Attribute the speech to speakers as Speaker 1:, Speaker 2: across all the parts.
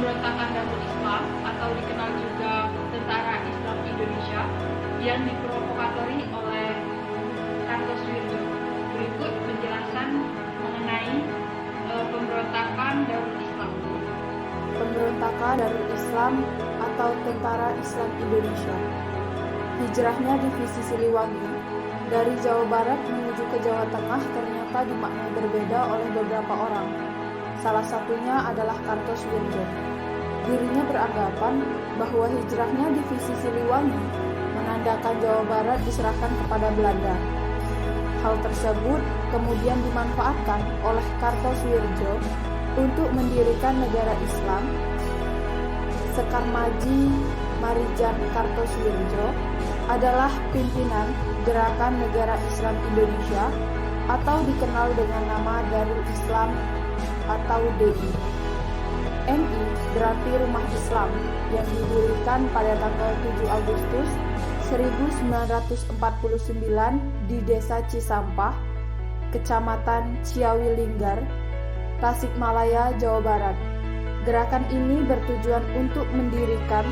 Speaker 1: pemberontakan Darul Islam atau dikenal juga Tentara Islam Indonesia yang diprovokatori oleh Kartosuwirjo. Berikut penjelasan mengenai pemberontakan Darul Islam.
Speaker 2: Pemberontakan Darul Islam atau Tentara Islam Indonesia. Hijrahnya divisi Siliwangi dari Jawa Barat menuju ke Jawa Tengah ternyata dimaknai berbeda oleh beberapa orang. Salah satunya adalah Kartosuwirjo. Dirinya beranggapan bahwa hijrahnya divisi Siliwangi menandakan Jawa Barat diserahkan kepada Belanda. Hal tersebut kemudian dimanfaatkan oleh Kartosuwirjo untuk mendirikan negara Islam. Sekar Maji Marijan Kartosuwirjo adalah pimpinan Gerakan Negara Islam Indonesia atau dikenal dengan nama Darul Islam atau DI. NI berarti Rumah Islam yang didirikan pada tanggal 7 Agustus 1949 di Desa Cisampah, Kecamatan Ciawi Linggar, Tasikmalaya, Jawa Barat. Gerakan ini bertujuan untuk mendirikan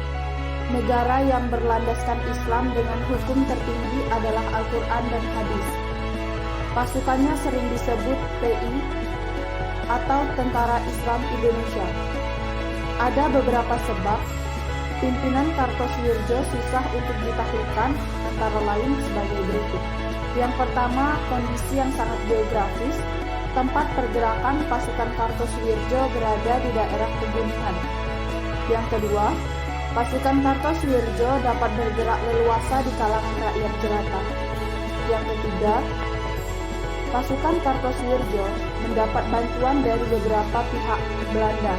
Speaker 2: negara yang berlandaskan Islam dengan hukum tertinggi adalah Al-Quran dan Hadis. Pasukannya sering disebut TI atau Tentara Islam Indonesia. Ada beberapa sebab pimpinan Kartosuwirjo susah untuk ditaklukkan, antara lain sebagai berikut. Yang pertama, kondisi yang sangat geografis. Tempat pergerakan pasukan Kartosuwirjo berada di daerah pegunungan. Yang kedua, pasukan Kartosuwirjo dapat bergerak leluasa di kalangan rakyat jelata. Yang ketiga, pasukan Kartosuwirjo mendapat bantuan dari beberapa pihak Belanda.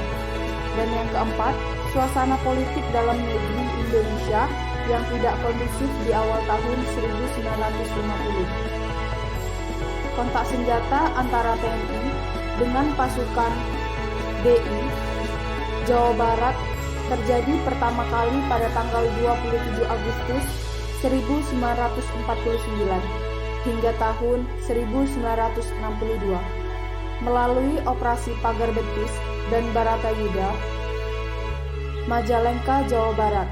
Speaker 2: Dan yang keempat, suasana politik dalam negeri Indonesia yang tidak kondusif di awal tahun 1950. Kontak senjata antara TNI dengan pasukan DI Jawa Barat terjadi pertama kali pada tanggal 27 Agustus 1949 hingga tahun 1962 melalui operasi Pagar Betis dan Baratayuda, Majalengka, Jawa Barat.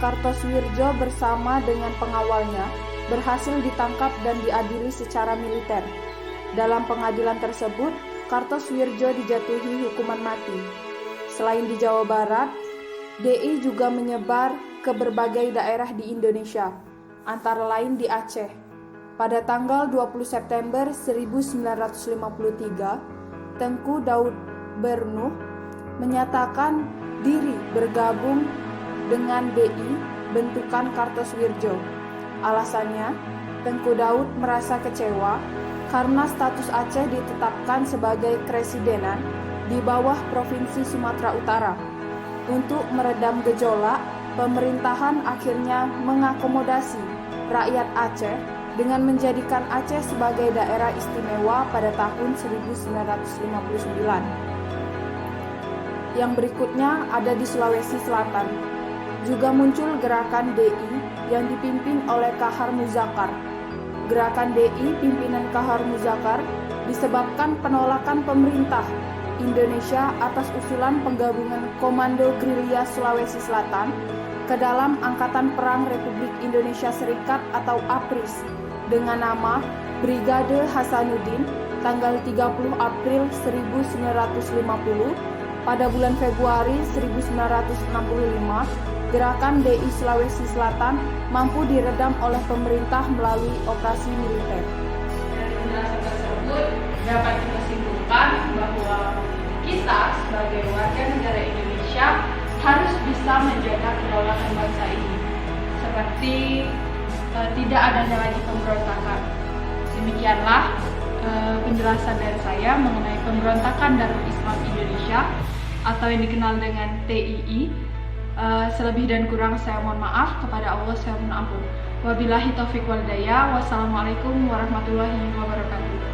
Speaker 2: Kartosuwirjo bersama dengan pengawalnya berhasil ditangkap dan diadili secara militer. Dalam pengadilan tersebut, Kartosuwirjo dijatuhi hukuman mati. Selain di Jawa Barat, DI juga menyebar ke berbagai daerah di Indonesia, antara lain di Aceh. Pada tanggal 20 September 1953, Tengku Daud Bernuh menyatakan diri bergabung dengan DI bentukan Kartosuwirjo. Alasannya, Tengku Daud merasa kecewa karena status Aceh ditetapkan sebagai kresidenan di bawah Provinsi Sumatera Utara. Untuk meredam gejolak, pemerintahan akhirnya mengakomodasi rakyat Aceh dengan menjadikan Aceh sebagai daerah istimewa pada tahun 1959. Yang berikutnya ada di Sulawesi Selatan. Juga muncul gerakan DI yang dipimpin oleh Kahar Muzakar. Gerakan DI pimpinan Kahar Muzakar disebabkan penolakan pemerintah Indonesia atas usulan penggabungan Komando Gerilya Sulawesi Selatan ke dalam Angkatan Perang Republik Indonesia Serikat atau APRIS dengan nama Brigade Hasanuddin tanggal 30 April 1950. Pada bulan Februari 1965, gerakan DI Sulawesi Selatan mampu diredam oleh pemerintah melalui operasi militer.
Speaker 1: Dari penjelasan tersebut dapat kita simpulkan bahwa kita sebagai warga negara Indonesia harus bisa menjaga kedaulatan bangsa ini, seperti tidak adanya lagi pemberontakan. Demikianlah penjelasan dari saya mengenai pemberontakan Darul Islam Indonesia atau yang dikenal dengan TII. Selebih dan kurang saya mohon maaf, kepada Allah saya mohon ampun. Wabillahi taufiq wal hidayah. Wassalamualaikum warahmatullahi wabarakatuh.